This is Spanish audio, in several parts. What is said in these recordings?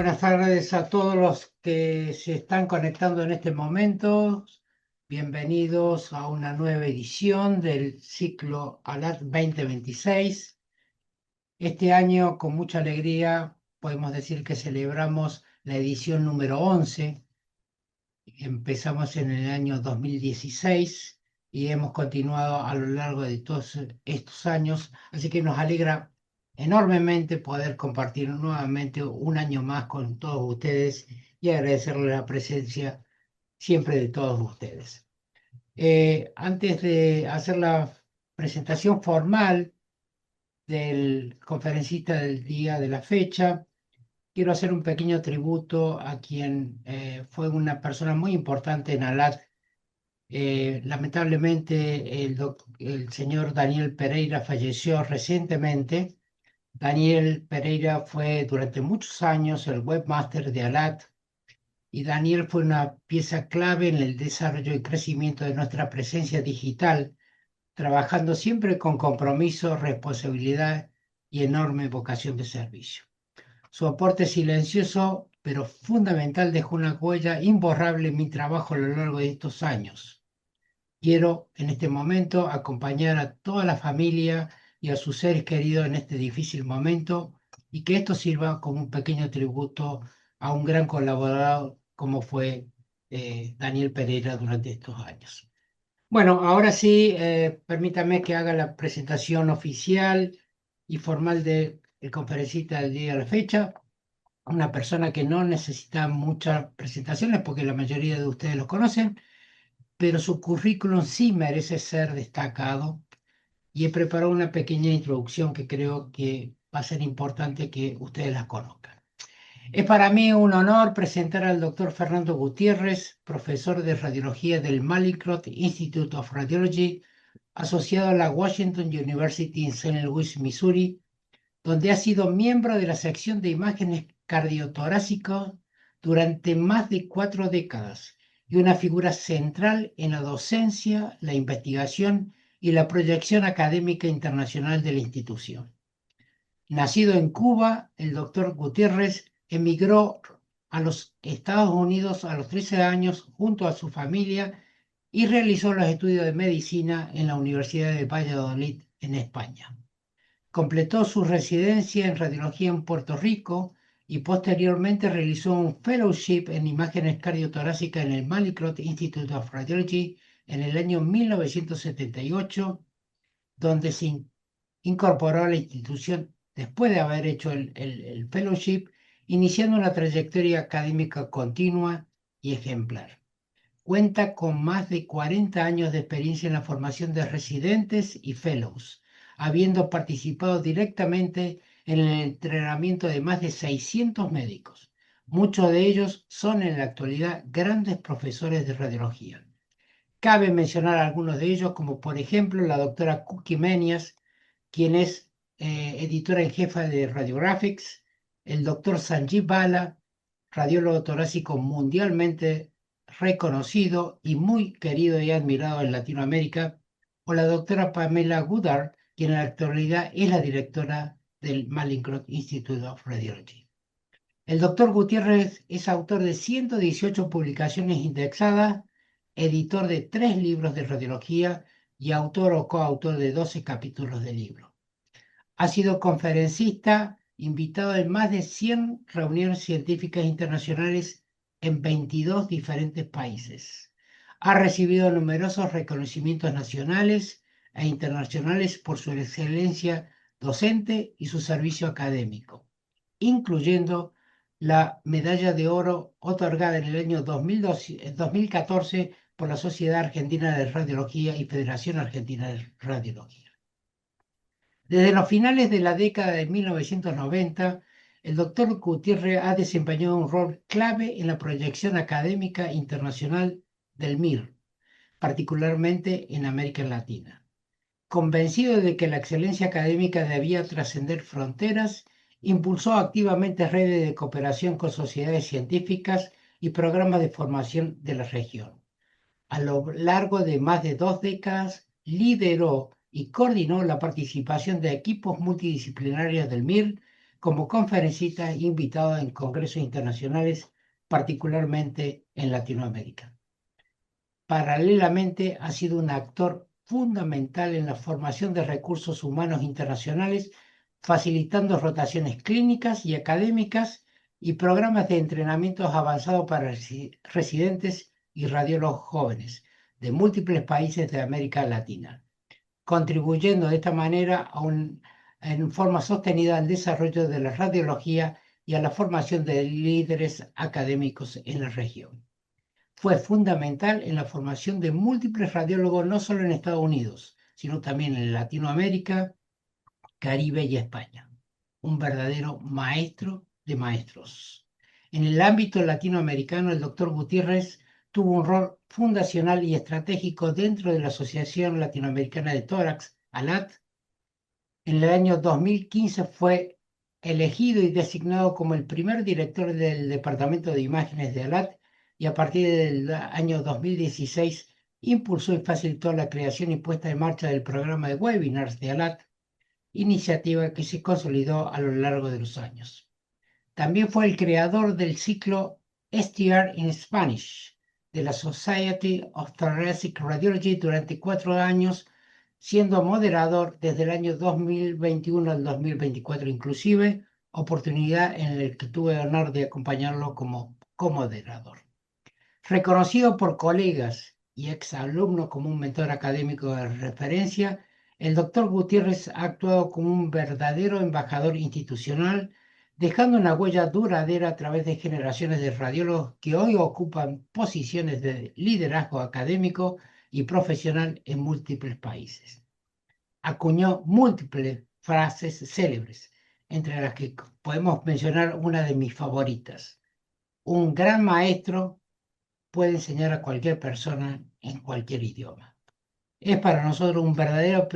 Buenas tardes a todos los que se están conectando en este momento. Bienvenidos a una nueva edición del ciclo ALAT 2026. Este año, con mucha alegría, podemos decir que celebramos la edición número 11. Empezamos en el año 2016 y hemos continuado a lo largo de todos estos años, así que nos alegra enormemente poder compartir nuevamente un año más con todos ustedes y agradecerles la presencia siempre de todos ustedes. Antes de hacer la presentación formal del conferencista del día de la fecha, quiero hacer un pequeño tributo a quien fue una persona muy importante en ALAT. Lamentablemente, el señor Daniel Pereira falleció recientemente. Daniel Pereira fue durante muchos años el webmaster de ALAT y Daniel fue una pieza clave en el desarrollo y crecimiento de nuestra presencia digital, trabajando siempre con compromiso, responsabilidad y enorme vocación de servicio. Su aporte silencioso pero fundamental dejó una huella imborrable en mi trabajo a lo largo de estos años. Quiero en este momento acompañar a toda la familia y a sus seres queridos en este difícil momento y que esto sirva como un pequeño tributo a un gran colaborador como fue Daniel Pereira durante estos años. Bueno, ahora sí, permítame que haga la presentación oficial y formal del conferencista del día de la fecha, una persona que no necesita muchas presentaciones porque la mayoría de ustedes lo conocen, pero su currículum sí merece ser destacado y he preparado una pequeña introducción que creo que va a ser importante que ustedes la conozcan. Es para mí un honor presentar al doctor Fernando Gutiérrez, profesor de radiología del Mallinckrodt Institute of Radiology, asociado a la Washington University en St. Louis, Missouri, donde ha sido miembro de la sección de imágenes cardiotorácicas durante más de 4 décadas y una figura central en la docencia, la investigación y la proyección académica internacional de la institución. Nacido en Cuba, el doctor Gutiérrez emigró a los Estados Unidos a los 13 años junto a su familia y realizó los estudios de medicina en la Universidad de Valladolid, en España. Completó su residencia en radiología en Puerto Rico y posteriormente realizó un fellowship en imágenes cardiotorácicas en el Mallinckrodt Institute of Radiology en el año 1978, donde se incorporó a la institución después de haber hecho el fellowship, iniciando una trayectoria académica continua y ejemplar. Cuenta con más de 40 años de experiencia en la formación de residentes y fellows, habiendo participado directamente en el entrenamiento de más de 600 médicos. Muchos de ellos son en la actualidad grandes profesores de radiología. Cabe mencionar algunos de ellos, como por ejemplo la doctora Cookie Menias, quien es editora en jefa de Radiographics, el doctor Sanjeev Bala, radiólogo torácico mundialmente reconocido y muy querido y admirado en Latinoamérica, o la doctora Pamela Goddard, quien en la actualidad es la directora del Mallinckrodt Institute of Radiology. El doctor Gutiérrez es autor de 118 publicaciones indexadas, editor de 3 libros de radiología y autor o coautor de 12 capítulos de libro. Ha sido conferencista, invitado en más de 100 reuniones científicas internacionales en 22 diferentes países. Ha recibido numerosos reconocimientos nacionales e internacionales por su excelencia docente y su servicio académico, incluyendo la medalla de oro otorgada en el año 2014 por la Sociedad Argentina de Radiología y Federación Argentina de Radiología. Desde los finales de la década de 1990, el doctor Gutiérrez ha desempeñado un rol clave en la proyección académica internacional del MIR, particularmente en América Latina. Convencido de que la excelencia académica debía trascender fronteras, impulsó activamente redes de cooperación con sociedades científicas y programas de formación de la región. A lo largo de más de 2 décadas, lideró y coordinó la participación de equipos multidisciplinarios del MIR como conferencista invitado en congresos internacionales, particularmente en Latinoamérica. Paralelamente, ha sido un actor fundamental en la formación de recursos humanos internacionales, facilitando rotaciones clínicas y académicas y programas de entrenamientos avanzados para residentes y radiólogos jóvenes de múltiples países de América Latina, contribuyendo de esta manera en forma sostenida al desarrollo de la radiología y a la formación de líderes académicos en la región. Fue fundamental en la formación de múltiples radiólogos, no solo en Estados Unidos, sino también en Latinoamérica, Caribe y España. Un verdadero maestro de maestros. En el ámbito latinoamericano, el doctor Gutiérrez tuvo un rol fundacional y estratégico dentro de la Asociación Latinoamericana de Tórax, ALAT. En el año 2015 fue elegido y designado como el primer director del Departamento de Imágenes de ALAT y a partir del año 2016 impulsó y facilitó la creación y puesta en marcha del programa de webinars de ALAT, iniciativa que se consolidó a lo largo de los años. También fue el creador del ciclo STR in Spanish de la Society of Thoracic Radiology durante 4 años, siendo moderador desde el año 2021 al 2024 inclusive, oportunidad en la que tuve el honor de acompañarlo como comoderador. Reconocido por colegas y exalumnos como un mentor académico de referencia, el doctor Gutiérrez ha actuado como un verdadero embajador institucional, dejando una huella duradera a través de generaciones de radiólogos que hoy ocupan posiciones de liderazgo académico y profesional en múltiples países. Acuñó múltiples frases célebres, entre las que podemos mencionar una de mis favoritas. Un gran maestro puede enseñar a cualquier persona en cualquier idioma. Es para nosotros un verdadero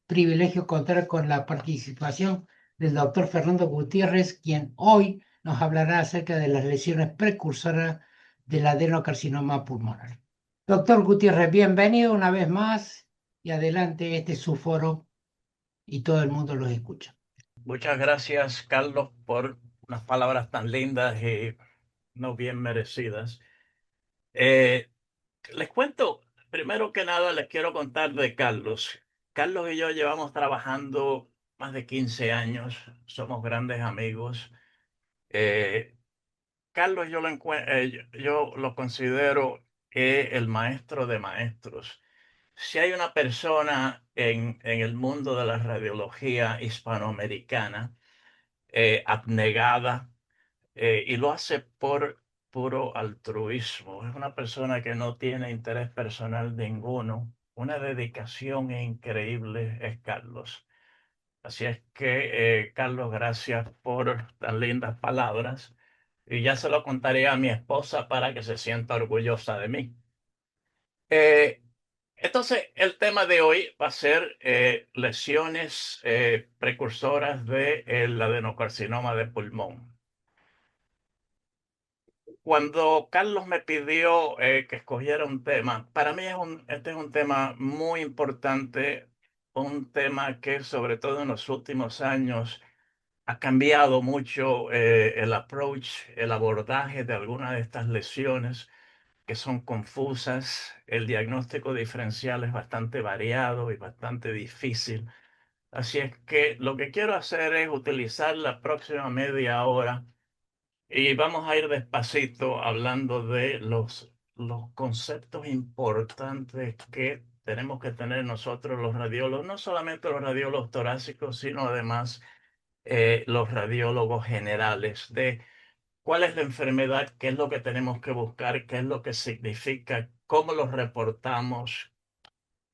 privilegio contar con la participación del doctor Fernando Gutiérrez, quien hoy nos hablará acerca de las lesiones precursoras del adenocarcinoma pulmonar. Doctor Gutiérrez, bienvenido una vez más y adelante, este es su foro y todo el mundo los escucha. Muchas gracias, Carlos, por unas palabras tan lindas y no bien merecidas. Eh, Les cuento, primero que nada, les quiero contar de Carlos. Carlos y yo llevamos trabajando más de 15 años, somos grandes amigos. Eh, Carlos yo lo considero el maestro de maestros. Si hay una persona en el mundo de la radiología hispanoamericana, abnegada, y lo hace por puro altruismo. Es una persona que no tiene interés personal ninguno. Una dedicación increíble es Carlos. Así es que, Carlos, gracias por tan lindas palabras. Y ya se lo contaré a mi esposa para que se sienta orgullosa de mí. Eh, entonces, el tema de hoy va a ser lesiones precursoras del adenocarcinoma de pulmón. Cuando Carlos me pidió que escogiera un tema, para mí este es un tema muy importante, un tema que sobre todo en los últimos años ha cambiado mucho el approach, el abordaje de algunas de estas lesiones que son confusas. El diagnóstico diferencial es bastante variado y bastante difícil. Así es que lo que quiero hacer es utilizar la próxima media hora y vamos a ir despacito hablando de los conceptos importantes que tenemos que tener nosotros los radiólogos, no solamente los radiólogos torácicos, sino además los radiólogos generales, de cuál es la enfermedad, qué es lo que tenemos que buscar, qué es lo que significa, cómo lo reportamos,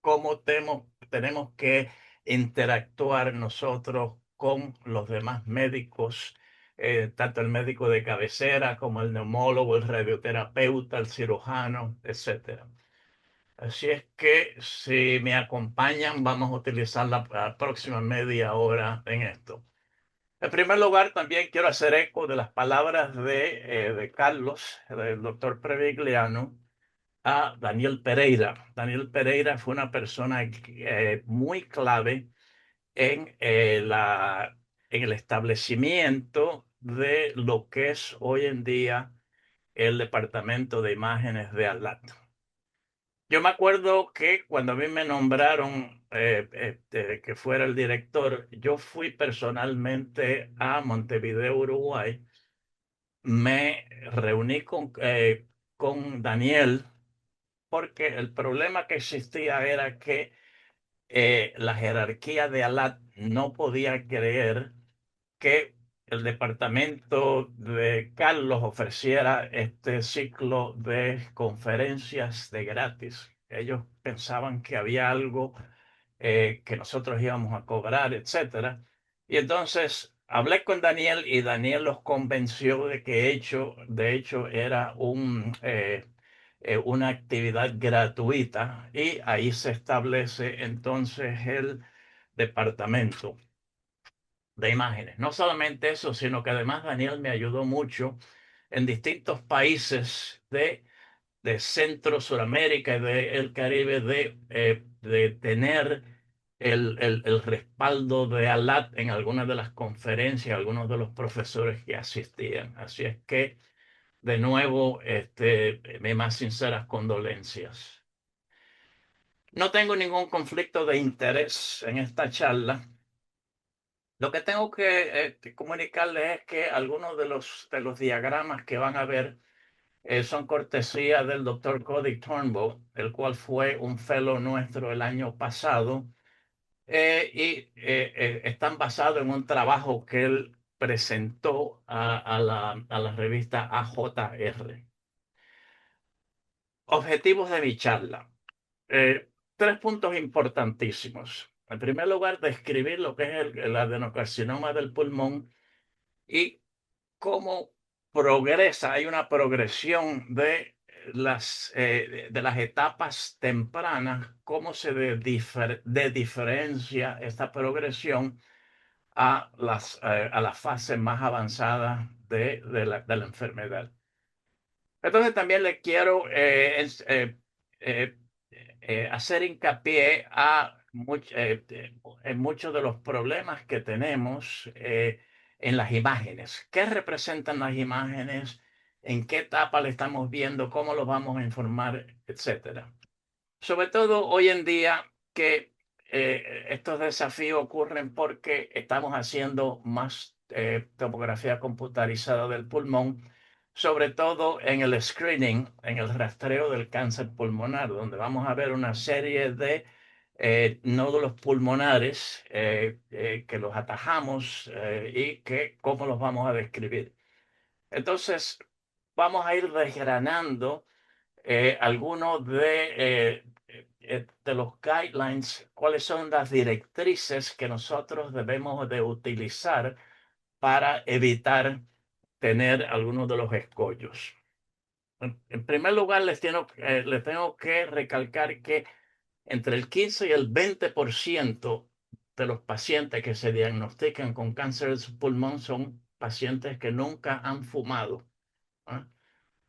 cómo tenemos que interactuar nosotros con los demás médicos, tanto el médico de cabecera como el neumólogo, el radioterapeuta, el cirujano, etcétera. Así es que si me acompañan, vamos a utilizar la próxima media hora en esto. En primer lugar, también quiero hacer eco de las palabras de Carlos, del doctor Previgliano, a Daniel Pereira. Daniel Pereira fue una persona muy clave en en el establecimiento de lo que es hoy en día el Departamento de Imágenes de ALAT. Yo me acuerdo que cuando a mí me nombraron que fuera el director, yo fui personalmente a Montevideo, Uruguay. Me reuní con Daniel porque el problema que existía era que la jerarquía de ALAT no podía creer que el departamento de Carlos ofreciera este ciclo de conferencias de gratis. Ellos pensaban que había algo que nosotros íbamos a cobrar, etcétera. Y entonces hablé con Daniel y Daniel los convenció de que de hecho era una actividad gratuita y ahí se establece entonces el departamento de imágenes. No solamente eso, sino que además Daniel me ayudó mucho en distintos países de Centro, Suramérica y del Caribe de tener el respaldo de ALAT en algunas de las conferencias, algunos de los profesores que asistían. Así es que, de nuevo, mis más sinceras condolencias. No tengo ningún conflicto de interés en esta charla. Lo que tengo que comunicarles es que algunos de los diagramas que van a ver son cortesía del doctor Cody Turnbull, el cual fue un fellow nuestro el año pasado, y están basados en un trabajo que él presentó a la revista AJR. Objetivos de mi charla. Tres puntos importantísimos. En primer lugar, describir lo que es el adenocarcinoma del pulmón y cómo progresa, hay una progresión de las etapas tempranas, cómo se diferencia esta progresión a las fases más avanzadas de la enfermedad. Entonces también le quiero hacer hincapié en muchos de los problemas que tenemos en las imágenes. ¿Qué representan las imágenes? ¿En qué etapa le estamos viendo? ¿Cómo los vamos a informar? Etcétera. Sobre todo hoy en día que estos desafíos ocurren porque estamos haciendo más tomografía computarizada del pulmón, sobre todo en el screening, en el rastreo del cáncer pulmonar, donde vamos a ver una serie de nódulos pulmonares que los atajamos y cómo los vamos a describir. Entonces, vamos a ir desgranando algunos de los guidelines, cuáles son las directrices que nosotros debemos de utilizar para evitar tener algunos de los escollos. En primer lugar, les tengo que recalcar que entre el 15 y el 20% de los pacientes que se diagnostican con cáncer de pulmón son pacientes que nunca han fumado. ¿Ah?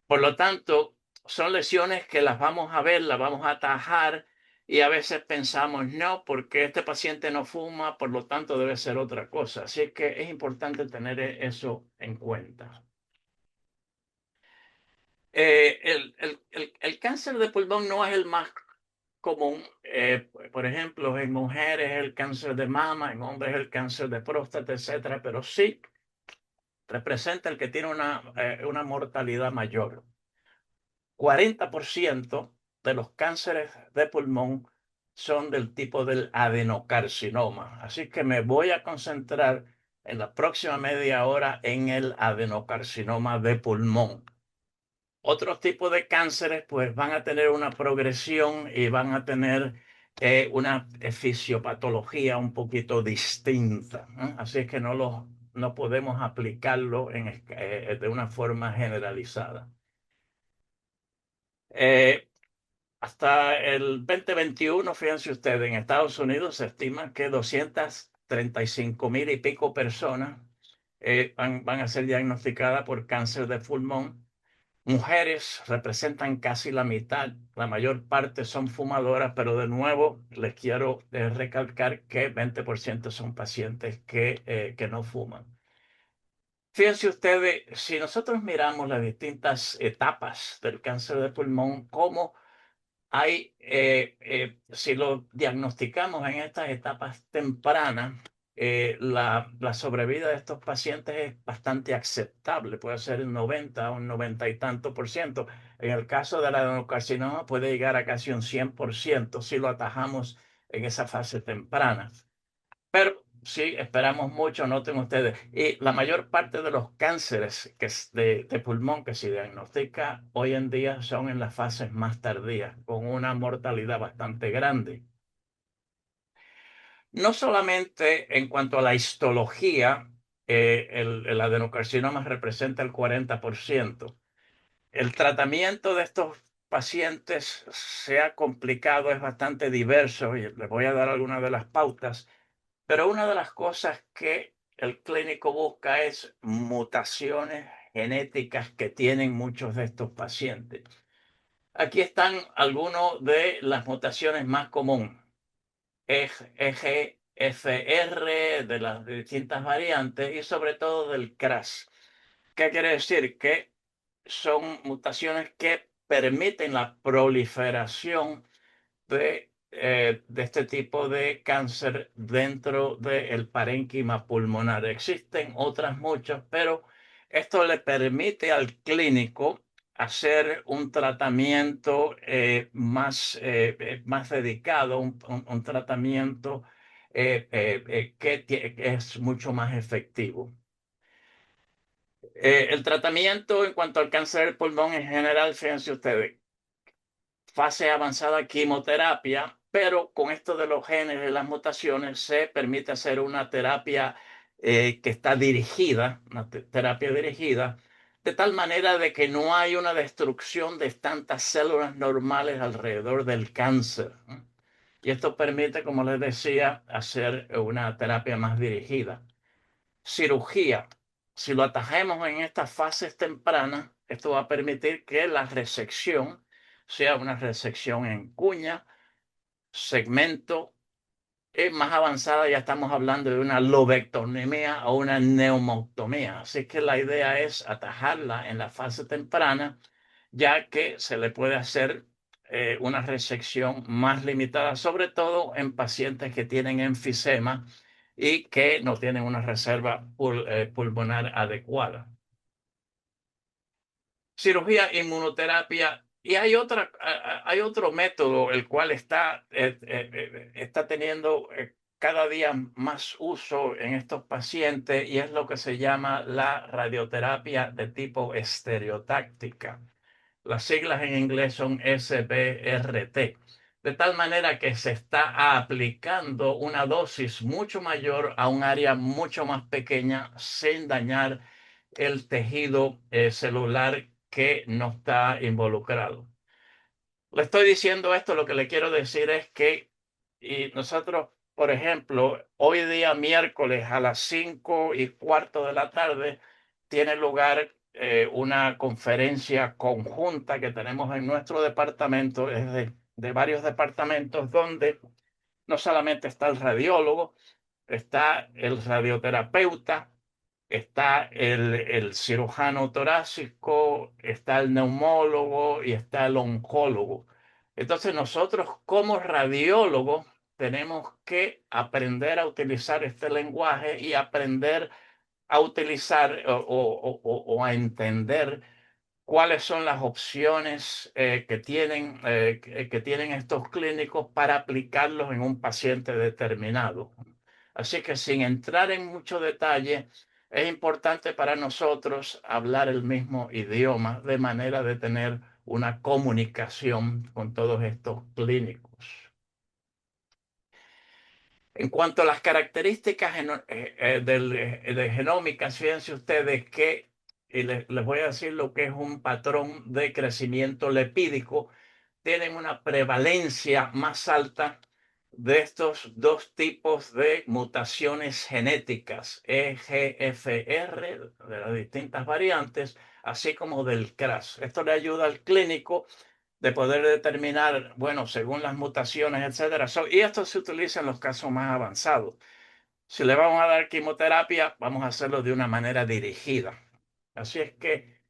Por lo tanto, son lesiones que las vamos a ver, las vamos a atajar y a veces pensamos, no, porque este paciente no fuma, por lo tanto debe ser otra cosa. Así que es importante tener eso en cuenta. El cáncer de pulmón no es el más común. Por ejemplo, en mujeres el cáncer de mama, en hombres el cáncer de próstata, etcétera, pero sí representa el que tiene una mortalidad mayor. 40% de los cánceres de pulmón son del tipo del adenocarcinoma. Así que me voy a concentrar en la próxima media hora en el adenocarcinoma de pulmón. Otros tipos de cánceres pues van a tener una progresión y van a tener una fisiopatología un poquito distinta, ¿eh? Así es que no podemos aplicarlo de una forma generalizada. Hasta el 2021, fíjense ustedes, en Estados Unidos se estima que 235,000 y pico personas van a ser diagnosticadas por cáncer de pulmón Mujeres representan casi la mitad, la mayor parte son fumadoras, pero de nuevo les quiero recalcar que 20% son pacientes que no fuman. Fíjense ustedes, si nosotros miramos las distintas etapas del cáncer de pulmón, cómo si lo diagnosticamos en estas etapas tempranas, la sobrevida de estos pacientes es bastante aceptable, puede ser un 90 o un 90 y tanto por ciento. En el caso del adenocarcinoma puede llegar a casi un 100% si lo atajamos en esa fase temprana. Pero sí, esperamos mucho, noten ustedes. Y la mayor parte de los cánceres de pulmón que se diagnostica hoy en día son en las fases más tardías, con una mortalidad bastante grande. No solamente en cuanto a la histología, el adenocarcinoma representa el 40%. El tratamiento de estos pacientes se ha complicado, es bastante diverso y les voy a dar algunas de las pautas. Pero una de las cosas que el clínico busca es mutaciones genéticas que tienen muchos de estos pacientes. Aquí están algunas de las mutaciones más comunes. EGFR, de las distintas variantes y sobre todo del CRAS. ¿Qué quiere decir? Que son mutaciones que permiten la proliferación de este tipo de cáncer dentro del parénquima pulmonar. Existen otras muchas, pero esto le permite al clínico hacer un tratamiento más dedicado, un tratamiento que es mucho más efectivo. El tratamiento en cuanto al cáncer del pulmón en general, fíjense ustedes, fase avanzada quimioterapia, pero con esto de los genes y las mutaciones se permite hacer una terapia que está dirigida, una terapia dirigida, de tal manera de que no hay una destrucción de tantas células normales alrededor del cáncer. Y esto permite, como les decía, hacer una terapia más dirigida. Cirugía. Si lo atajamos en estas fases tempranas, esto va a permitir que la resección sea una resección en cuña, segmento, más avanzada ya estamos hablando de una lobectomía o una neumectomía. Así que la idea es atajarla en la fase temprana, ya que se le puede hacer una resección más limitada, sobre todo en pacientes que tienen enfisema y que no tienen una reserva pulmonar adecuada. Cirugía, inmunoterapia, y hay otro método el cual está teniendo cada día más uso en estos pacientes y es lo que se llama la radioterapia de tipo estereotáctica. Las siglas en inglés son SBRT, de tal manera que se está aplicando una dosis mucho mayor a un área mucho más pequeña sin dañar el tejido celular que no está involucrado. Le estoy diciendo esto, lo que le quiero decir es que y nosotros, por ejemplo, hoy día miércoles a las 5:15 de la tarde tiene lugar una conferencia conjunta que tenemos en nuestro departamento, es de varios departamentos, donde no solamente está el radiólogo, está el radioterapeuta, está el cirujano torácico, está el neumólogo y está el oncólogo. Entonces nosotros como radiólogos tenemos que aprender a utilizar este lenguaje y aprender a utilizar o a entender cuáles son las opciones que tienen estos clínicos para aplicarlos en un paciente determinado. Así que sin entrar en mucho detalle, es importante para nosotros hablar el mismo idioma de manera de tener una comunicación con todos estos clínicos. En cuanto a las características de genómicas, fíjense ustedes que, y les voy a decir lo que es un patrón de crecimiento lipídico, tienen una prevalencia más alta de estos dos tipos de mutaciones genéticas, EGFR, de las distintas variantes, así como del CRAS. Esto le ayuda al clínico de poder determinar, bueno, según las mutaciones, etcétera. Y esto se utiliza en los casos más avanzados. Si le vamos a dar quimioterapia, vamos a hacerlo de una manera dirigida. Así es que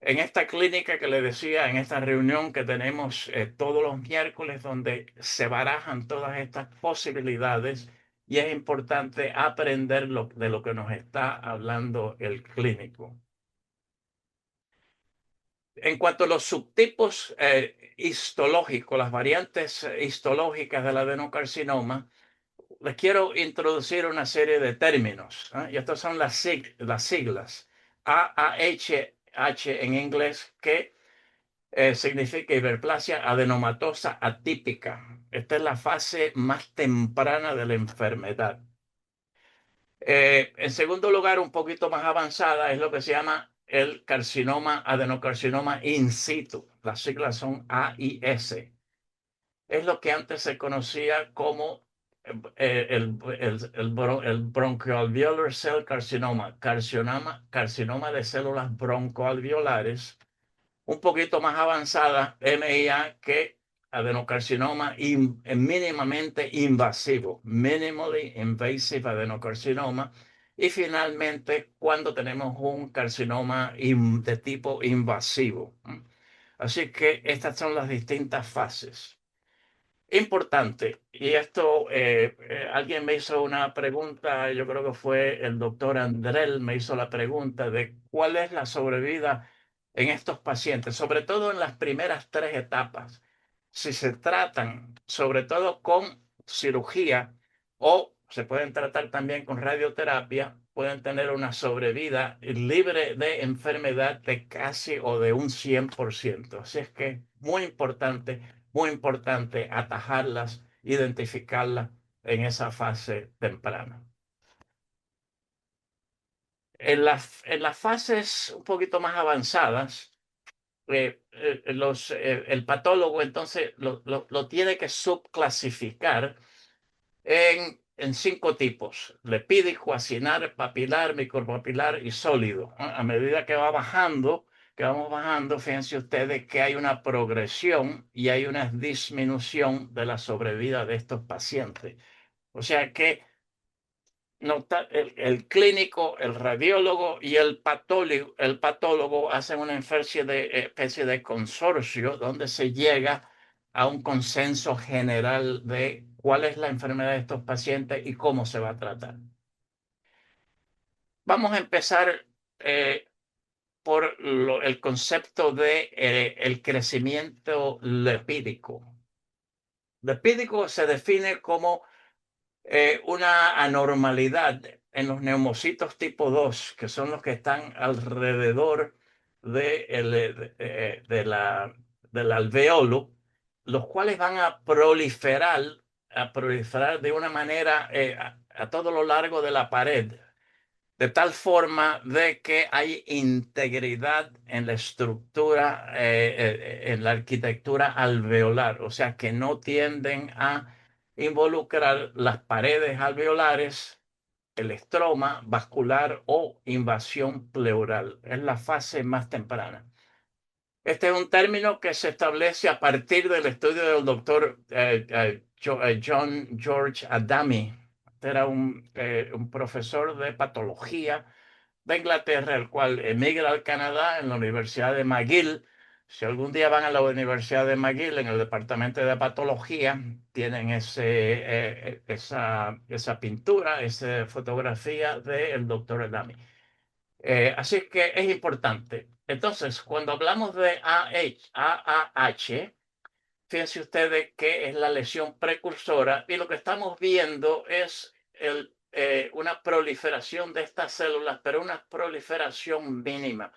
en esta clínica que le decía, en esta reunión que tenemos todos los miércoles, donde se barajan todas estas posibilidades, y es importante aprender de lo que nos está hablando el clínico. En cuanto a los subtipos histológicos, las variantes histológicas del adenocarcinoma, les quiero introducir una serie de términos, ¿eh? Y estas son las siglas. AAHH en inglés, que significa hiperplasia adenomatosa atípica. Esta es la fase más temprana de la enfermedad. En segundo lugar, un poquito más avanzada, es lo que se llama el carcinoma, adenocarcinoma in situ. Las siglas son AIS. Es lo que antes se conocía como el bronchoalveolar cell carcinoma, carcinoma de células broncoalveolares, un poquito más avanzada, MIA, que adenocarcinoma mínimamente invasivo, minimally invasive adenocarcinoma, y finalmente cuando tenemos un carcinoma de tipo invasivo. Así que estas son las distintas fases. Importante, y esto, alguien me hizo una pregunta, yo creo que fue el doctor Andrel, me hizo la pregunta de cuál es la sobrevida en estos pacientes, sobre todo en las primeras 3 etapas. Si se tratan, sobre todo con cirugía, o se pueden tratar también con radioterapia, pueden tener una sobrevida libre de enfermedad de casi o de un 100%. Así es que muy importante atajarlas, identificarlas en esa fase temprana. En las fases un poquito más avanzadas, el patólogo entonces lo tiene que subclasificar en 5 tipos: lepídico, acinar, papilar, micropapilar y sólido. A medida que vamos bajando, fíjense ustedes que hay una progresión y hay una disminución de la sobrevida de estos pacientes. O sea que el clínico, el radiólogo y el patólogo hacen una especie de consorcio donde se llega a un consenso general de cuál es la enfermedad de estos pacientes y cómo se va a tratar. Vamos a empezar por el concepto de el crecimiento lepídico. Lepídico se define como una anormalidad en los neumocitos tipo 2, que son los que están alrededor del alveolo, los cuales van a proliferar de una manera a todo lo largo de la pared, de tal forma de que hay integridad en la estructura, en la arquitectura alveolar, o sea que no tienden a involucrar las paredes alveolares, el estroma vascular o invasión pleural. Es la fase más temprana. Este es un término que se establece a partir del estudio del doctor John George Adami. Era un profesor de patología de Inglaterra, el cual emigra al Canadá en la Universidad de McGill. Si algún día van a la Universidad de McGill, en el departamento de patología, tienen esa pintura, esa fotografía del doctor Adami. Así que es importante. Entonces, cuando hablamos de AAH, fíjense ustedes que es la lesión precursora y lo que estamos viendo es una proliferación de estas células, pero una proliferación mínima.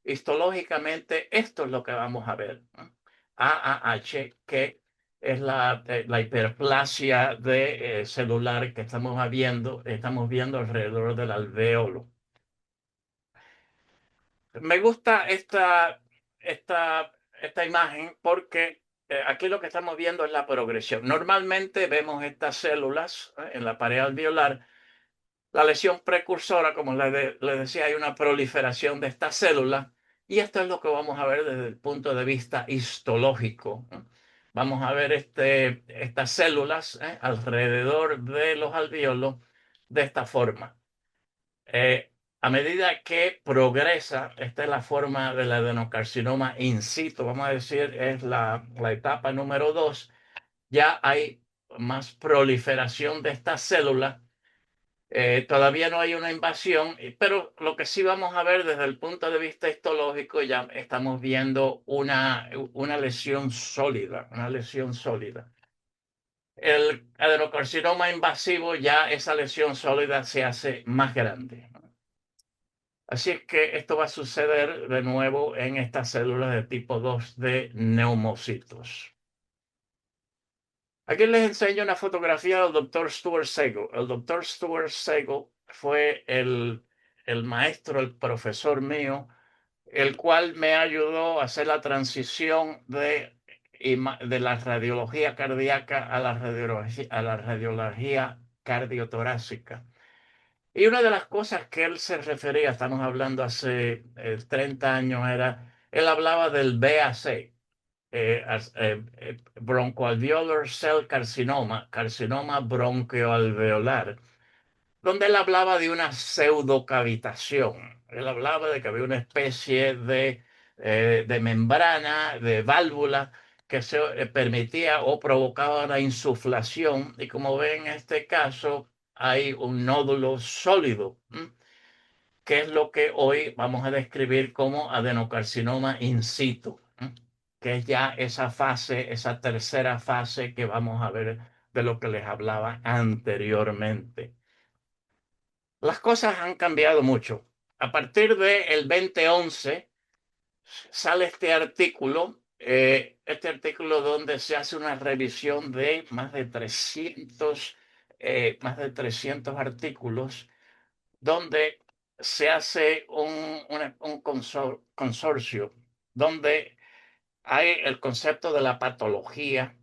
Histológicamente, esto es lo que vamos a ver, ¿no? AAH, que es la hiperplasia celular que estamos viendo alrededor del alveolo. Me gusta esta imagen porque aquí lo que estamos viendo es la progresión. Normalmente vemos estas células en la pared alveolar. La lesión precursora, como le decía, hay una proliferación de estas células Y esto es lo que vamos a ver desde el punto de vista histológico, ¿no? Vamos a ver estas células alrededor de los alvéolos de esta forma. A medida que progresa, esta es la forma del adenocarcinoma in situ, vamos a decir, es la etapa número 2, ya hay más proliferación de estas células. Todavía no hay una invasión, pero lo que sí vamos a ver desde el punto de vista histológico, ya estamos viendo una lesión sólida, una lesión sólida. El adenocarcinoma invasivo, ya esa lesión sólida se hace más grande. Así es que esto va a suceder de nuevo en estas células de tipo 2 de neumocitos. Aquí les enseño una fotografía del doctor Stuart Sagel. El doctor Stuart Sagel fue el maestro, el profesor mío, el cual me ayudó a hacer la transición de la radiología cardíaca a la radiología cardiotorácica. Y una de las cosas que él se refería, estamos hablando hace 30 años, él hablaba del BAC, broncoalveolar cell carcinoma, carcinoma broncoalveolar, donde él hablaba de una pseudocavitación. Él hablaba de que había una especie de membrana, de válvula, que se permitía o provocaba una insuflación. Y como ven en este caso, hay un nódulo sólido, que es lo que hoy vamos a describir como adenocarcinoma in situ, que es ya esa fase, esa tercera fase que vamos a ver de lo que les hablaba anteriormente. Las cosas han cambiado mucho. A partir del 2011 sale este artículo donde se hace una revisión de más de 300 artículos, donde se hace un consorcio, donde hay el concepto de la patología,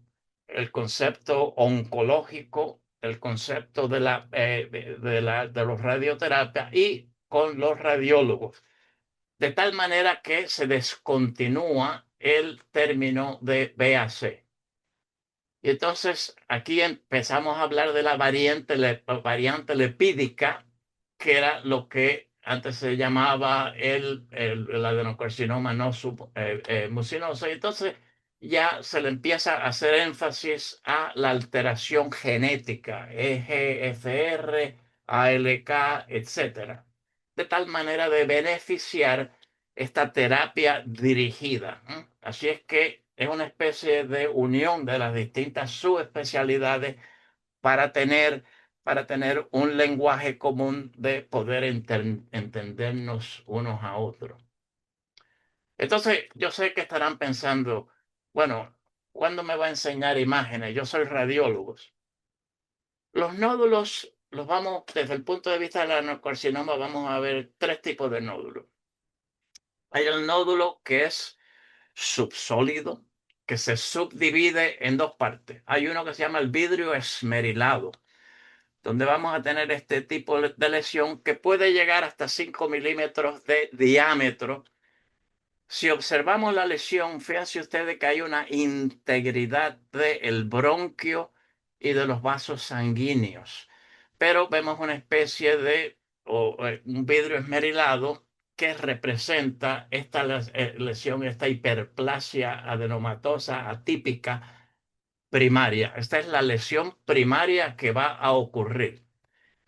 el concepto oncológico, el concepto de los radioterapias y con los radiólogos, de tal manera que se descontinúa el término de BAC. Y entonces aquí empezamos a hablar de la variante lipídica, que era lo que antes se llamaba el adenocarcinoma no mucinoso. Y entonces ya se le empieza a hacer énfasis a la alteración genética, EGFR, ALK, etcétera, de tal manera de beneficiar esta terapia dirigida. Así es que es una especie de unión de las distintas subespecialidades para tener, para tener un lenguaje común de poder entendernos unos a otros. Entonces, yo sé que estarán pensando, bueno, ¿cuándo me va a enseñar imágenes? Yo soy radiólogo. Los nódulos los vamos, desde el punto de vista del adenocarcinoma, vamos a ver tres tipos de nódulos. Hay el nódulo que es subsólido, que se subdivide en dos partes. Hay uno que se llama el vidrio esmerilado, donde vamos a tener este tipo de lesión que puede llegar hasta 5 milímetros de diámetro. Si observamos la lesión, fíjense ustedes que hay una integridad del bronquio y de los vasos sanguíneos, pero vemos una especie de un vidrio esmerilado que representa esta lesión, esta hiperplasia adenomatosa atípica primaria. Esta es la lesión primaria que va a ocurrir.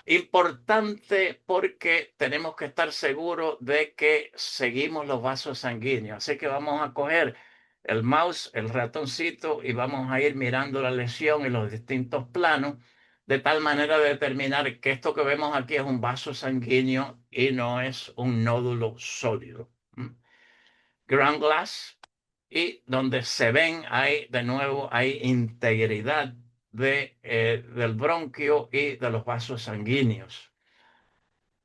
Importante porque tenemos que estar seguros de que seguimos los vasos sanguíneos. Así que vamos a coger el mouse, el ratoncito, y vamos a ir mirando la lesión en los distintos planos, de tal manera de determinar que esto que vemos aquí es un vaso sanguíneo y no es un nódulo sólido. Ground glass, y donde se ven, de nuevo, hay integridad del bronquio y de los vasos sanguíneos.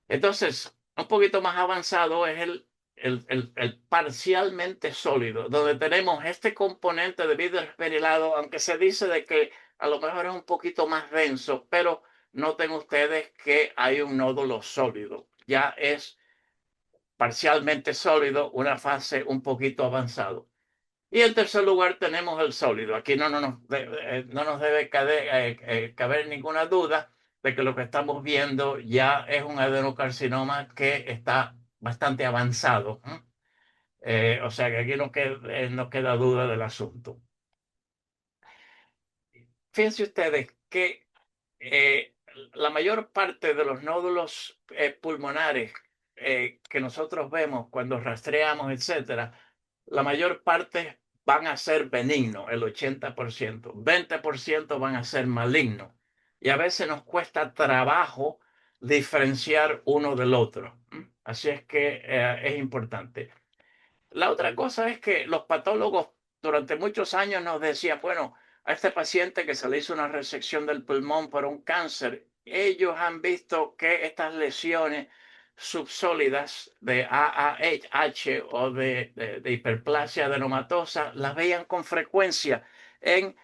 Entonces, un poquito más avanzado es el parcialmente sólido, donde tenemos este componente de vidrio esmerilado, aunque se dice de que a lo mejor es un poquito más denso, pero noten ustedes que hay un nódulo sólido. Ya es parcialmente sólido, una fase un poquito avanzado. Y en tercer lugar tenemos el sólido. Aquí no nos debe caber ninguna duda de que lo que estamos viendo ya es un adenocarcinoma que está bastante avanzado. O sea que aquí no queda duda del asunto. Fíjense ustedes que eh, la mayor parte de los nódulos pulmonares que nosotros vemos cuando rastreamos, etcétera, la mayor parte van a ser benignos, el 80%. 20% van a ser malignos. Y a veces nos cuesta trabajo diferenciar uno del otro. Así es que es importante. La otra cosa es que los patólogos durante muchos años nos decían, bueno, a este paciente que se le hizo una resección del pulmón por un cáncer, ellos han visto que estas lesiones subsólidas de AAH o de hiperplasia adenomatosa las veían con frecuencia en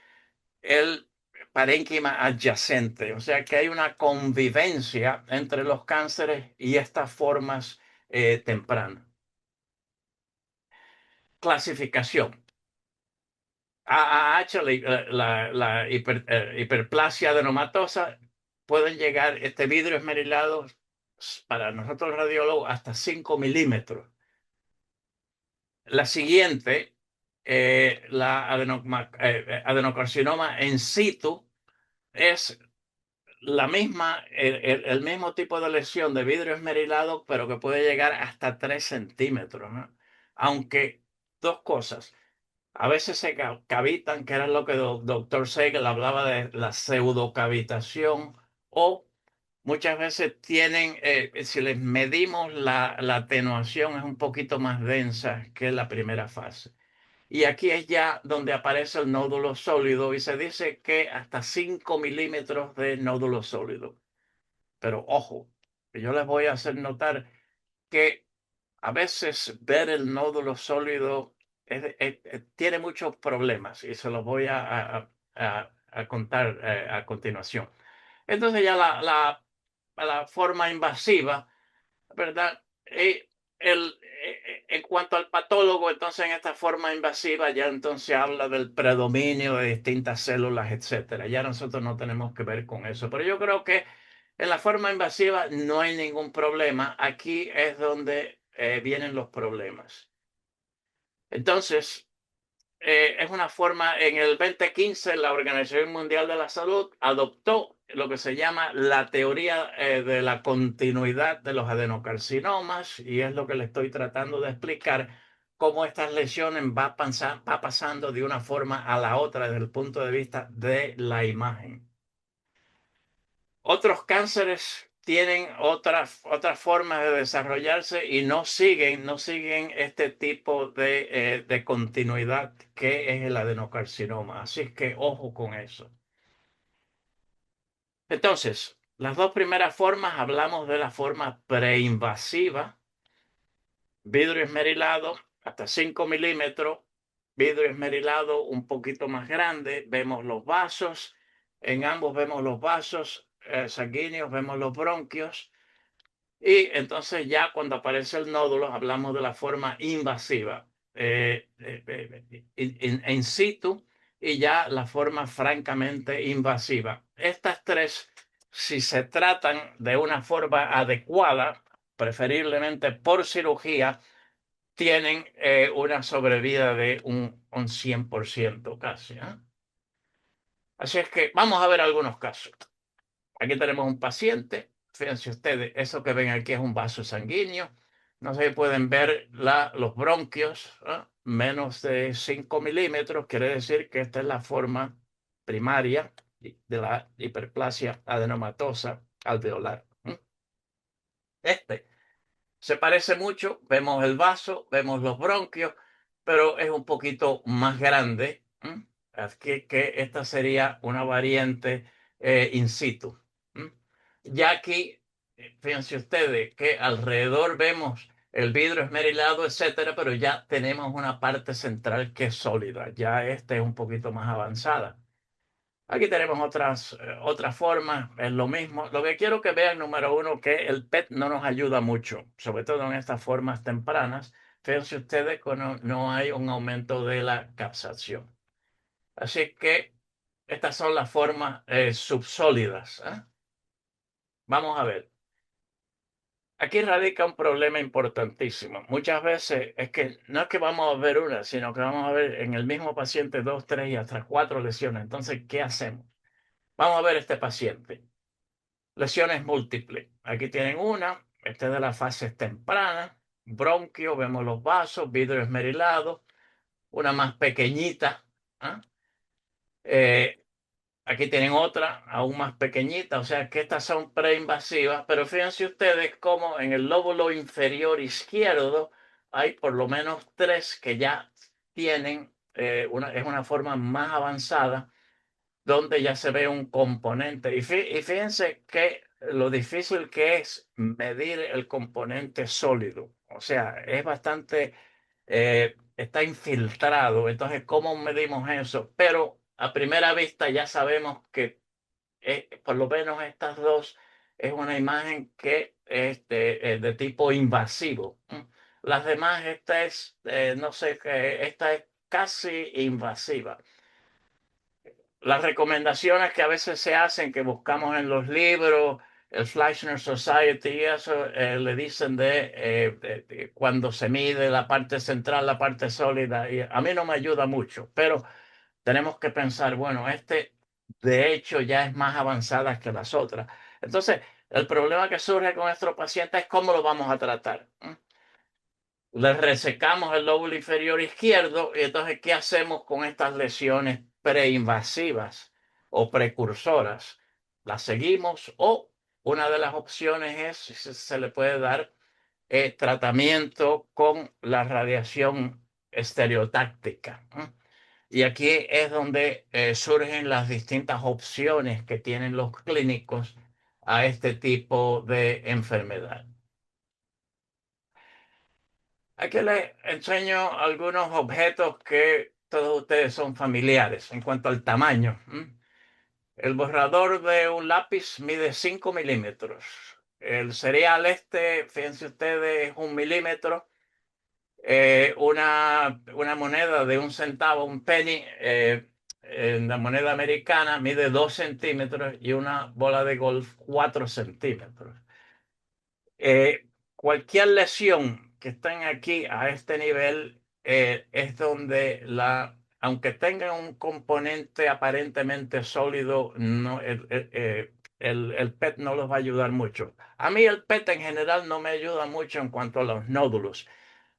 el parénquima adyacente. O sea que hay una convivencia entre los cánceres y estas formas tempranas. Clasificación. AAH, hiperplasia adenomatosa, pueden llegar este vidrio esmerilado para nosotros radiólogos hasta 5 milímetros. La siguiente, adenocarcinoma en situ, es la misma, el mismo tipo de lesión de vidrio esmerilado, pero que puede llegar hasta 3 centímetros, ¿no? Aunque, dos cosas. A veces se cavitan, que era lo que el doctor Segel hablaba de la pseudocavitación, o muchas veces tienen, si les medimos la atenuación, es un poquito más densa que la primera fase. Y aquí es ya donde aparece el nódulo sólido y se dice que hasta 5 milímetros de nódulo sólido. Pero ojo, yo les voy a hacer notar que a veces ver el nódulo sólido tiene muchos problemas y se los voy a contar a continuación. Entonces ya la forma invasiva, ¿verdad? En cuanto al patólogo, entonces en esta forma invasiva ya entonces habla del predominio de distintas células, etcétera. Ya nosotros no tenemos que ver con eso. Pero yo creo que en la forma invasiva no hay ningún problema. Aquí es donde vienen los problemas. Entonces, es una forma, en el 2015 la Organización Mundial de la Salud adoptó lo que se llama la teoría de la continuidad de los adenocarcinomas y es lo que le estoy tratando de explicar, cómo estas lesiones va pasando de una forma a la otra desde el punto de vista de la imagen. Otros cánceres tienen otras formas de desarrollarse y no siguen este tipo de continuidad que es el adenocarcinoma. Así es que ojo con eso. Entonces, las dos primeras formas, hablamos de la forma preinvasiva, vidrio esmerilado hasta 5 milímetros, vidrio esmerilado un poquito más grande, vemos los vasos, en ambos vemos los vasos sanguíneos, vemos los bronquios. Y entonces ya cuando aparece el nódulo hablamos de la forma invasiva, in situ, y ya la forma francamente invasiva. Estas tres, si se tratan de una forma adecuada, preferiblemente por cirugía, tienen una sobrevida de un 100% casi. Así es que vamos a ver algunos casos. Aquí tenemos un paciente. Fíjense ustedes, eso que ven aquí es un vaso sanguíneo. No sé si pueden ver los bronquios, ¿no? Menos de 5 milímetros. Quiere decir que esta es la forma primaria de la hiperplasia adenomatosa alveolar. Este se parece mucho. Vemos el vaso, vemos los bronquios, pero es un poquito más grande. Así que esta sería una variante in situ. Ya aquí, fíjense ustedes que alrededor vemos el vidrio esmerilado, etcétera, pero ya tenemos una parte central que es sólida. Ya esta es un poquito más avanzada. Aquí tenemos otras formas, es lo mismo. Lo que quiero que vean, número uno, que el PET no nos ayuda mucho, sobre todo en estas formas tempranas. Fíjense ustedes que no hay un aumento de la capsación. Así que estas son las formas subsólidas. Vamos a ver. Aquí radica un problema importantísimo. Muchas veces es que no es que vamos a ver una, sino que vamos a ver en el mismo paciente dos, tres y hasta cuatro lesiones. Entonces, ¿qué hacemos? Vamos a ver este paciente. Lesiones múltiples. Aquí tienen una. Esta es de las fases tempranas. Bronquio, vemos los vasos, vidrio esmerilado. Una más pequeñita. ¿Ah? Eh, Aquí tienen otra, aún más pequeñita, o sea que estas son preinvasivas, pero fíjense ustedes cómo en el lóbulo inferior izquierdo hay por lo menos tres que ya tienen, es una forma más avanzada, donde ya se ve un componente. Y fíjense que lo difícil que es medir el componente sólido, o sea, es bastante, está infiltrado, entonces, ¿cómo medimos eso? Pero a primera vista ya sabemos que por lo menos estas dos es una imagen que es de tipo invasivo. Las demás, esta es, no sé, esta es casi invasiva. Las recomendaciones que a veces se hacen, que buscamos en los libros, el Fleischner Society y eso, le dicen de cuando se mide la parte central, la parte sólida, y a mí no me ayuda mucho, pero tenemos que pensar, bueno, de hecho ya es más avanzada que las otras. Entonces, el problema que surge con nuestro paciente es cómo lo vamos a tratar. Le resecamos el lóbulo inferior izquierdo y entonces, ¿qué hacemos con estas lesiones preinvasivas o precursoras? ¿Las seguimos o una de las opciones es, se le puede dar tratamiento con la radiación estereotáctica? Y aquí es donde surgen las distintas opciones que tienen los clínicos a este tipo de enfermedad. Aquí les enseño algunos objetos que todos ustedes son familiares en cuanto al tamaño. El borrador de un lápiz mide 5 milímetros. El cereal fíjense ustedes, es 1 milímetro. Una moneda de 1 centavo, un penny, en la moneda americana mide 2 centímetros y una bola de golf 4 centímetros. Cualquier lesión que estén aquí a este nivel es donde aunque tenga un componente aparentemente sólido, no, el PET no los va a ayudar mucho. A mí el PET en general no me ayuda mucho en cuanto a los nódulos.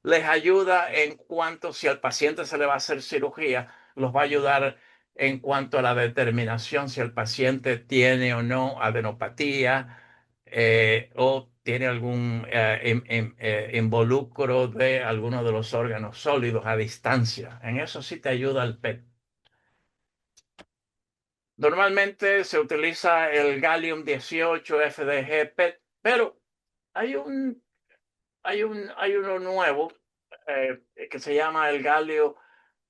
Les ayuda en cuanto, si al paciente se le va a hacer cirugía, los va a ayudar en cuanto a la determinación si el paciente tiene o no adenopatía o tiene algún involucro de alguno de los órganos sólidos a distancia. En eso sí te ayuda el PET. Normalmente se utiliza el gallium 18 FDG PET, pero hay hay uno nuevo que se llama el galio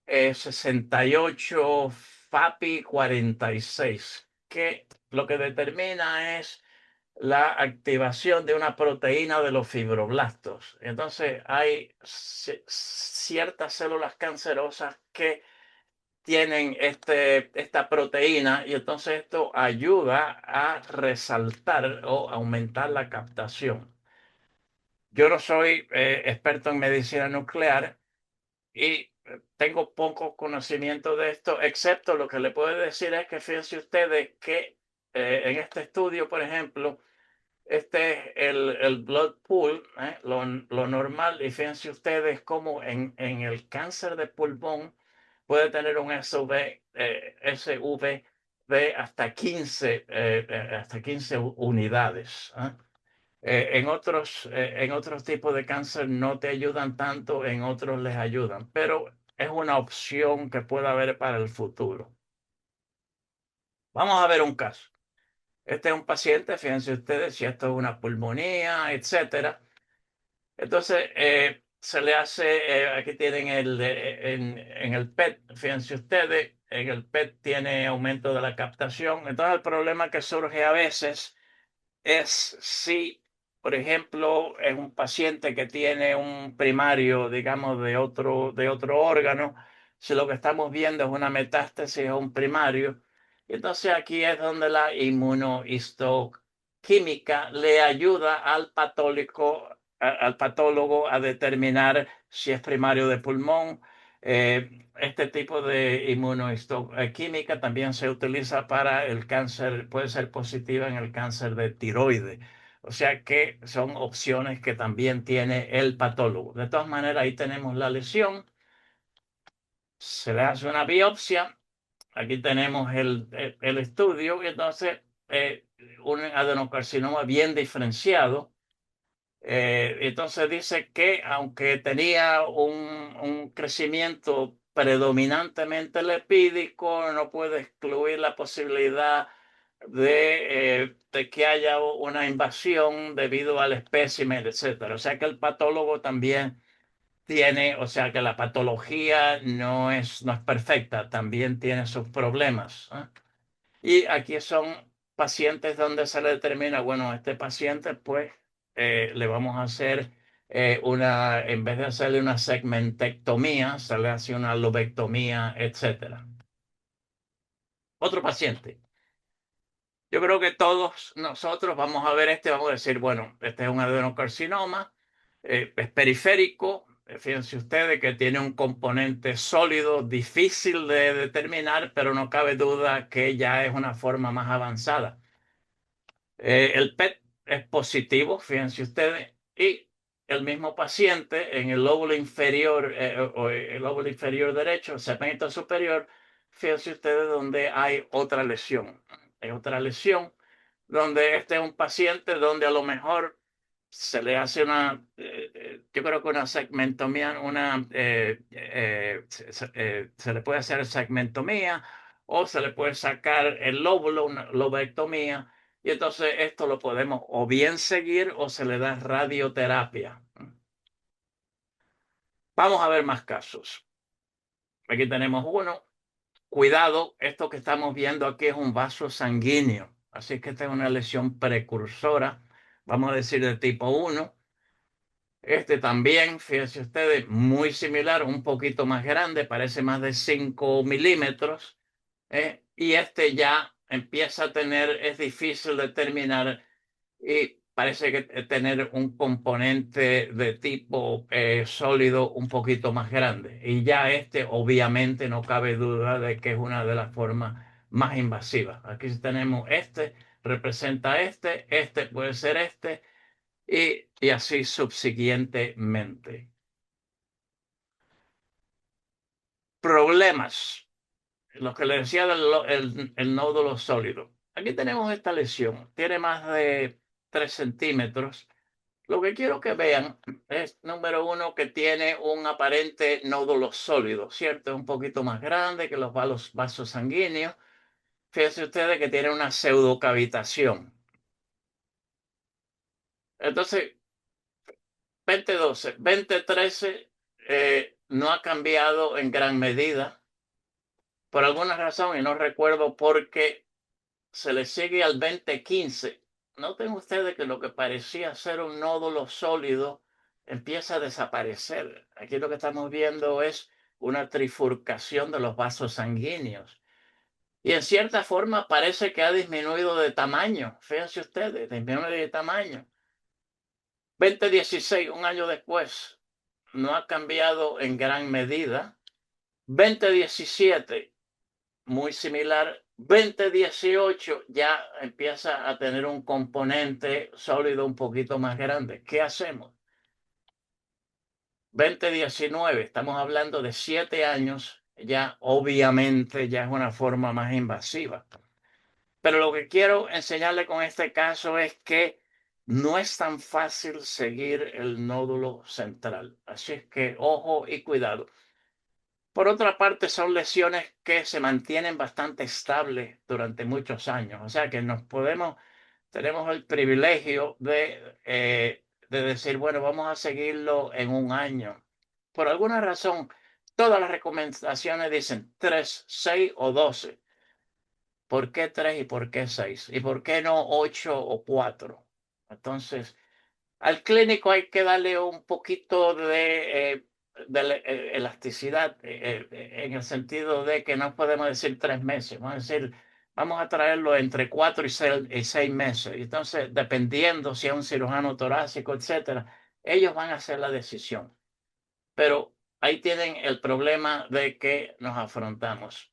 68 FAPI 46, que lo que determina es la activación de una proteína de los fibroblastos. Entonces, hay ciertas células cancerosas que tienen esta proteína y entonces esto ayuda a resaltar o aumentar la captación. Yo no soy experto en medicina nuclear y tengo poco conocimiento de esto, excepto lo que le puedo decir es que fíjense ustedes que en este estudio, por ejemplo, este es el blood pool, lo normal, y fíjense ustedes cómo en el cáncer de pulmón puede tener un SV de hasta 15 unidades. En otros tipos de cáncer no te ayudan tanto, en otros les ayudan, pero es una opción que puede haber para el futuro. Vamos a ver un caso. Este es un paciente, fíjense ustedes, si esto es una pulmonía, etcétera. Entonces, se le hace, aquí tienen en el PET, fíjense ustedes, en el PET tiene aumento de la captación. Entonces el problema que surge a veces es si, por ejemplo, es un paciente que tiene un primario, digamos, de otro órgano, si lo que estamos viendo es una metástasis a un primario, entonces aquí es donde la inmunohistoquímica le ayuda al al patólogo a determinar si es primario de pulmón. Este tipo de inmunohistoquímica también se utiliza para el cáncer, puede ser positiva en el cáncer de tiroides. O sea que son opciones que también tiene el patólogo. De todas maneras, ahí tenemos la lesión. Se le hace una biopsia. Aquí tenemos el estudio y entonces un adenocarcinoma bien diferenciado. Entonces dice que aunque tenía un crecimiento predominantemente lipídico, no puede excluir la posibilidad de que haya una invasión debido al espécimen, etcétera. O sea que el patólogo también tiene, o sea que la patología no es perfecta, también tiene sus problemas, ¿eh? Y aquí son pacientes donde se le determina, bueno, a este paciente, pues le vamos a hacer en vez de hacerle una segmentectomía, se le hace una lobectomía, etcétera. Otro paciente. Yo creo que todos nosotros vamos a ver vamos a decir, bueno, este es un adenocarcinoma, es periférico. Fíjense ustedes que tiene un componente sólido, difícil de determinar, pero no cabe duda que ya es una forma más avanzada. El PET es positivo, fíjense ustedes, y el mismo paciente en el lóbulo inferior o el lóbulo inferior derecho, el segmento superior, fíjense ustedes donde hay otra lesión. Hay otra lesión donde este es un paciente donde a lo mejor se le hace yo creo que una segmentomía, se le puede hacer segmentomía o se le puede sacar el lóbulo, una lobectomía y entonces esto lo podemos o bien seguir o se le da radioterapia. Vamos a ver más casos. Aquí tenemos uno. Cuidado, esto que estamos viendo aquí es un vaso sanguíneo. Así que esta es una lesión precursora, vamos a decir de tipo 1. Este también, fíjense ustedes, muy similar, un poquito más grande, parece más de 5 milímetros. Y este ya empieza a tener, es difícil determinar y parece que tener un componente de tipo sólido un poquito más grande. Y ya este obviamente no cabe duda de que es una de las formas más invasivas. Aquí tenemos este, representa este puede ser este y así subsiguientemente. Problemas, los que le decía el nódulo sólido. Aquí tenemos esta lesión, tiene más de 3 centímetros. Lo que quiero que vean es, número uno, que tiene un aparente nódulo sólido, ¿cierto? Es un poquito más grande que los vasos sanguíneos. Fíjense ustedes que tiene una pseudocavitación. Entonces, 2012, 2013 no ha cambiado en gran medida. Por alguna razón, y no recuerdo por qué, se le sigue al 2015. Noten ustedes que lo que parecía ser un nódulo sólido empieza a desaparecer. Aquí lo que estamos viendo es una trifurcación de los vasos sanguíneos. Y en cierta forma parece que ha disminuido de tamaño. Fíjense ustedes, disminuye de tamaño. 2016, un año después, no ha cambiado en gran medida. 2017, muy similar. 2018 ya empieza a tener un componente sólido un poquito más grande. ¿Qué hacemos? 2019, estamos hablando de 7 años, ya obviamente ya es una forma más invasiva. Pero lo que quiero enseñarle con este caso es que no es tan fácil seguir el nódulo central. Así es que ojo y cuidado. Por otra parte, son lesiones que se mantienen bastante estables durante muchos años. O sea que tenemos el privilegio de decir, bueno, vamos a seguirlo en un año. Por alguna razón, Todas las recomendaciones dicen 3, 6 o 12. ¿Por qué 3 y por qué 6? ¿Y por qué no 8 o 4? Entonces, al clínico hay que darle un poquito de elasticidad en el sentido de que no podemos decir 3 meses, vamos a decir, vamos a traerlo entre 4 y 6 meses. Entonces, dependiendo si es un cirujano torácico, etcétera, ellos van a hacer la decisión. Pero ahí tienen el problema de que nos afrontamos.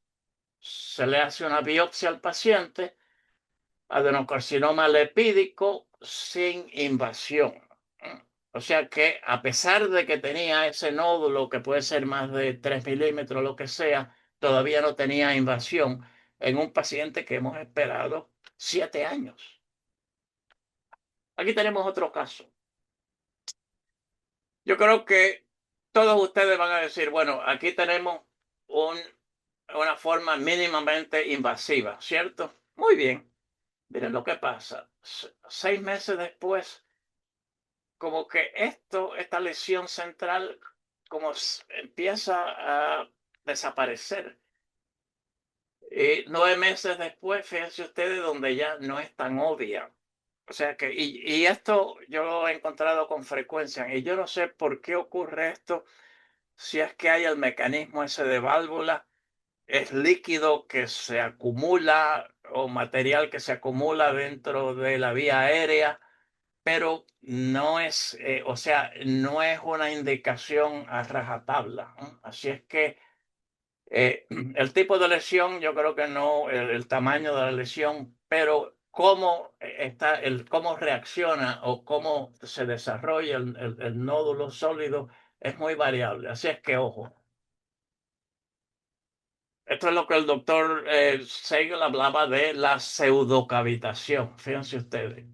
Se le hace una biopsia al paciente, adenocarcinoma lepídico sin invasión. O sea que a pesar de que tenía ese nódulo que puede ser más de 3 milímetros, lo que sea, todavía no tenía invasión en un paciente que hemos esperado 7 años. Aquí tenemos otro caso. Yo creo que todos ustedes van a decir, bueno, aquí tenemos un, una forma mínimamente invasiva, ¿cierto? Muy bien. Miren lo que pasa. 6 meses después, como que esta lesión central, como empieza a desaparecer. Y 9 meses después, fíjense ustedes, donde ya no es tan obvia. O sea que, y esto yo lo he encontrado con frecuencia, y yo no sé por qué ocurre esto, si es que hay el mecanismo ese de válvula, es líquido que se acumula o material que se acumula dentro de la vía aérea, pero no es, o sea, no es una indicación a rajatabla, ¿no? Así es que el tipo de lesión, yo creo que no, el tamaño de la lesión, pero cómo está, cómo reacciona o cómo se desarrolla el nódulo sólido es muy variable. Así es que, ojo. Esto es lo que el doctor Seigel hablaba de la pseudocavitación. Fíjense ustedes,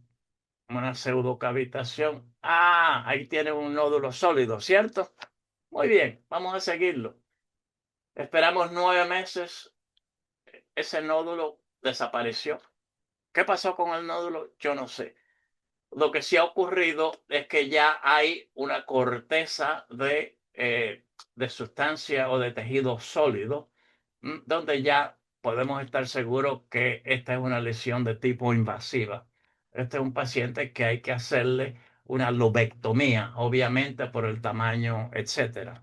una pseudocavitación. Ah, ahí tiene un nódulo sólido, ¿cierto? Muy bien, vamos a seguirlo. Esperamos 9 meses, ese nódulo desapareció. ¿Qué pasó con el nódulo? Yo no sé. Lo que sí ha ocurrido es que ya hay una corteza de sustancia o de tejido sólido, donde ya podemos estar seguros que esta es una lesión de tipo invasiva. Este es un paciente que hay que hacerle una lobectomía, obviamente por el tamaño, etcétera.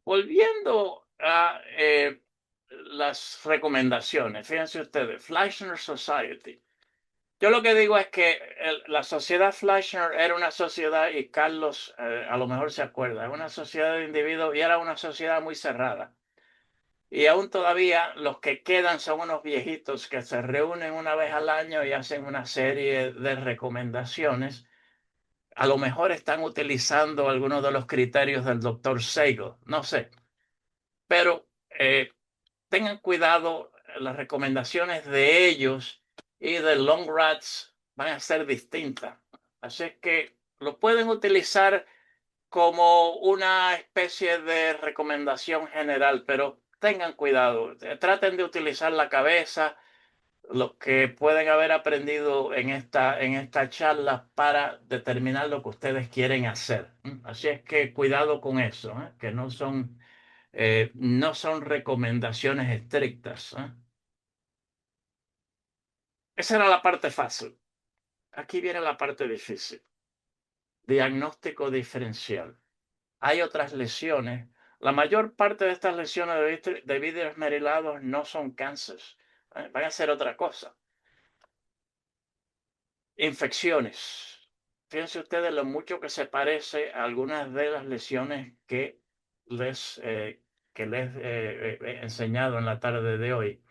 Volviendo a las recomendaciones, fíjense ustedes, Fleischner Society. Yo lo que digo es que la sociedad Fleischner era una sociedad, y Carlos a lo mejor se acuerda, era una sociedad de individuos y era una sociedad muy cerrada. Y aún todavía los que quedan son unos viejitos que se reúnen una vez al año y hacen una serie de recomendaciones. A lo mejor están utilizando algunos de los criterios del doctor Seigel, no sé. Pero tengan cuidado, las recomendaciones de ellos y de Long Rats van a ser distintas. Así es que lo pueden utilizar como una especie de recomendación general, pero tengan cuidado, traten de utilizar la cabeza, lo que pueden haber aprendido en esta charla para determinar lo que ustedes quieren hacer. Así es que cuidado con eso, que no son recomendaciones estrictas. Esa era la parte fácil. Aquí viene la parte difícil. Diagnóstico diferencial. Hay otras lesiones. La mayor parte de estas lesiones de vidrio esmerilados no son cánceres. Van a ser otra cosa. Infecciones. Fíjense ustedes lo mucho que se parece a algunas de las lesiones que les he enseñado en la tarde de hoy.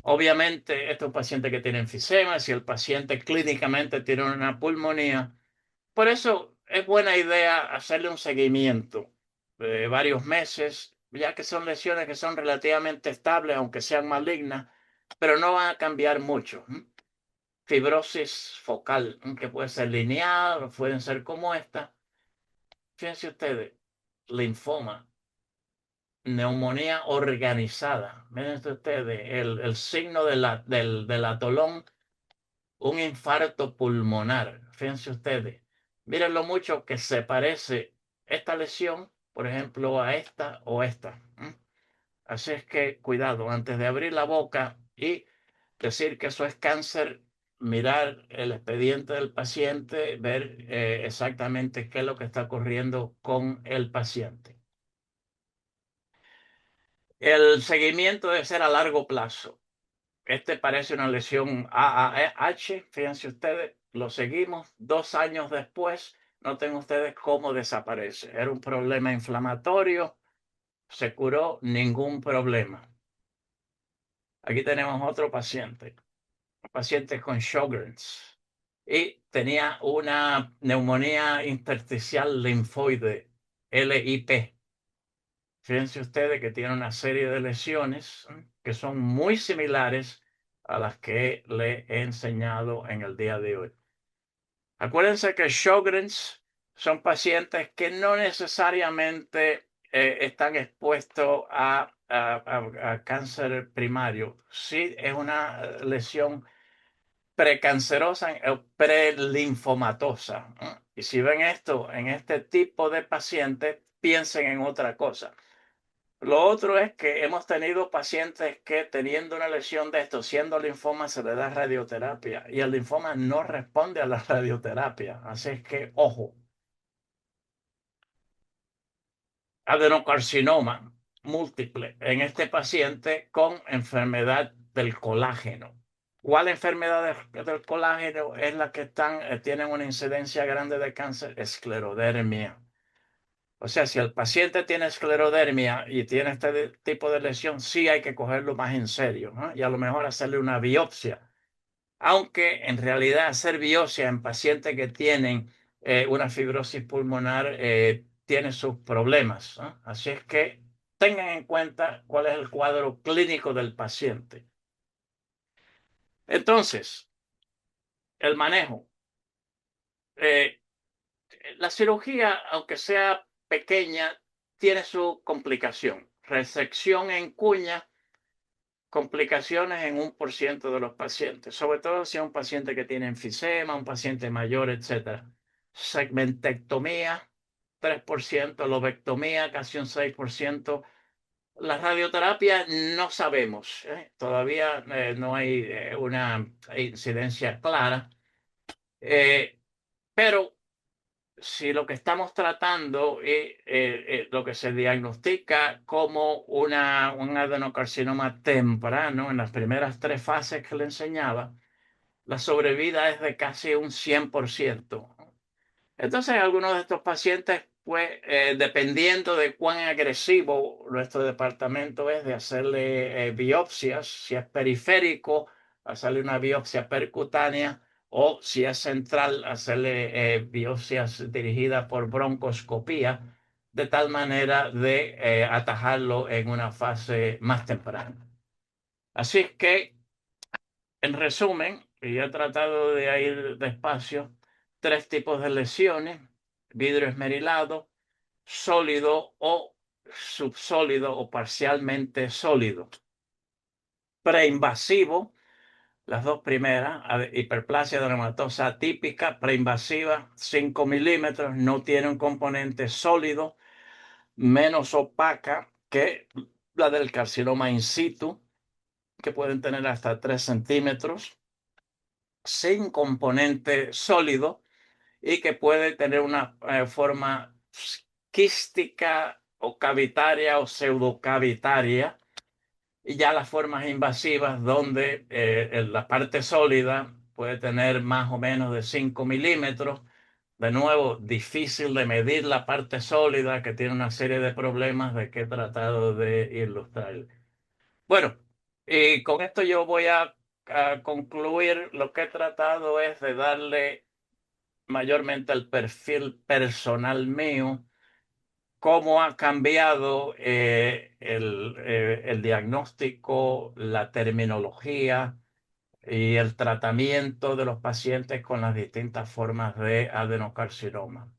Obviamente, este es un paciente que tiene enfisema, si el paciente clínicamente tiene una pulmonía. Por eso es buena idea hacerle un seguimiento de varios meses, ya que son lesiones que son relativamente estables, aunque sean malignas, pero no van a cambiar mucho. Fibrosis focal, que puede ser lineal, o pueden ser como esta. Fíjense ustedes, linfoma, neumonía organizada. Miren ustedes, el signo del atolón, un infarto pulmonar. Fíjense ustedes, Miren lo mucho que se parece esta lesión, por ejemplo, a esta o esta. Así es que cuidado, antes de abrir la boca y decir que eso es cáncer, mirar el expediente del paciente, ver exactamente qué es lo que está ocurriendo con el paciente. El seguimiento debe ser a largo plazo. Este parece una lesión AAH, fíjense ustedes, lo seguimos 2 años después, noten ustedes cómo desaparece. Era un problema inflamatorio, se curó, ningún problema. Aquí tenemos otro paciente, un paciente con Sjögren's, y tenía una neumonía intersticial linfoide, LIP. Fíjense ustedes que tiene una serie de lesiones que son muy similares a las que le he enseñado en el día de hoy. Acuérdense que Sjögren's son pacientes que no necesariamente están expuestos a cáncer primario. Sí es una lesión precancerosa o prelinfomatosa. Y si ven esto en este tipo de pacientes, piensen en otra cosa. Lo otro es que hemos tenido pacientes que teniendo una lesión de esto, siendo linfoma, se le da radioterapia y el linfoma no responde a la radioterapia. Así es que, ojo, adenocarcinoma múltiple en este paciente con enfermedad del colágeno. ¿Cuál enfermedad del colágeno es la que tienen una incidencia grande de cáncer? Esclerodermia. O sea, si el paciente tiene esclerodermia y tiene este tipo de lesión, sí hay que cogerlo más en serio, ¿no? Y a lo mejor hacerle una biopsia. Aunque en realidad hacer biopsia en pacientes que tienen una fibrosis pulmonar tiene sus problemas, ¿no? Así es que tengan en cuenta cuál es el cuadro clínico del paciente. Entonces, el manejo. Eh, la cirugía, aunque sea pequeña, tiene su complicación. Resección en cuña, complicaciones en 1% de los pacientes, sobre todo si es un paciente que tiene enfisema, un paciente mayor, etc. Segmentectomía, 3%, lobectomía, casi un 6%. La radioterapia no sabemos, todavía no hay una incidencia clara, pero si lo que estamos tratando es lo que se diagnostica como un adenocarcinoma temprano en las primeras 3 fases que le enseñaba, la sobrevida es de casi un 100%. Entonces, algunos de estos pacientes, pues, dependiendo de cuán agresivo nuestro departamento es de hacerle biopsias, si es periférico, hacerle una biopsia percutánea, o si es central, hacerle biopsias dirigidas por broncoscopía, de tal manera de atajarlo en una fase más temprana. Así es que en resumen, y he tratado de ir despacio, 3 tipos de lesiones: vidrio esmerilado, sólido o subsólido o parcialmente sólido. Preinvasivo, las 2 primeras, hiperplasia adenomatosa atípica, preinvasiva, 5 milímetros, no tiene un componente sólido, menos opaca que la del carcinoma in situ, que pueden tener hasta 3 centímetros, sin componente sólido y que puede tener una forma quística o cavitaria o pseudocavitaria, y ya las formas invasivas donde la parte sólida puede tener más o menos de 5 milímetros. De nuevo, difícil de medir la parte sólida, que tiene una serie de problemas de que he tratado de ilustrar. Bueno, y con esto yo voy a concluir. Lo que he tratado es de darle mayormente el perfil personal mío, cómo ha cambiado el diagnóstico, la terminología y el tratamiento de los pacientes con las distintas formas de adenocarcinoma.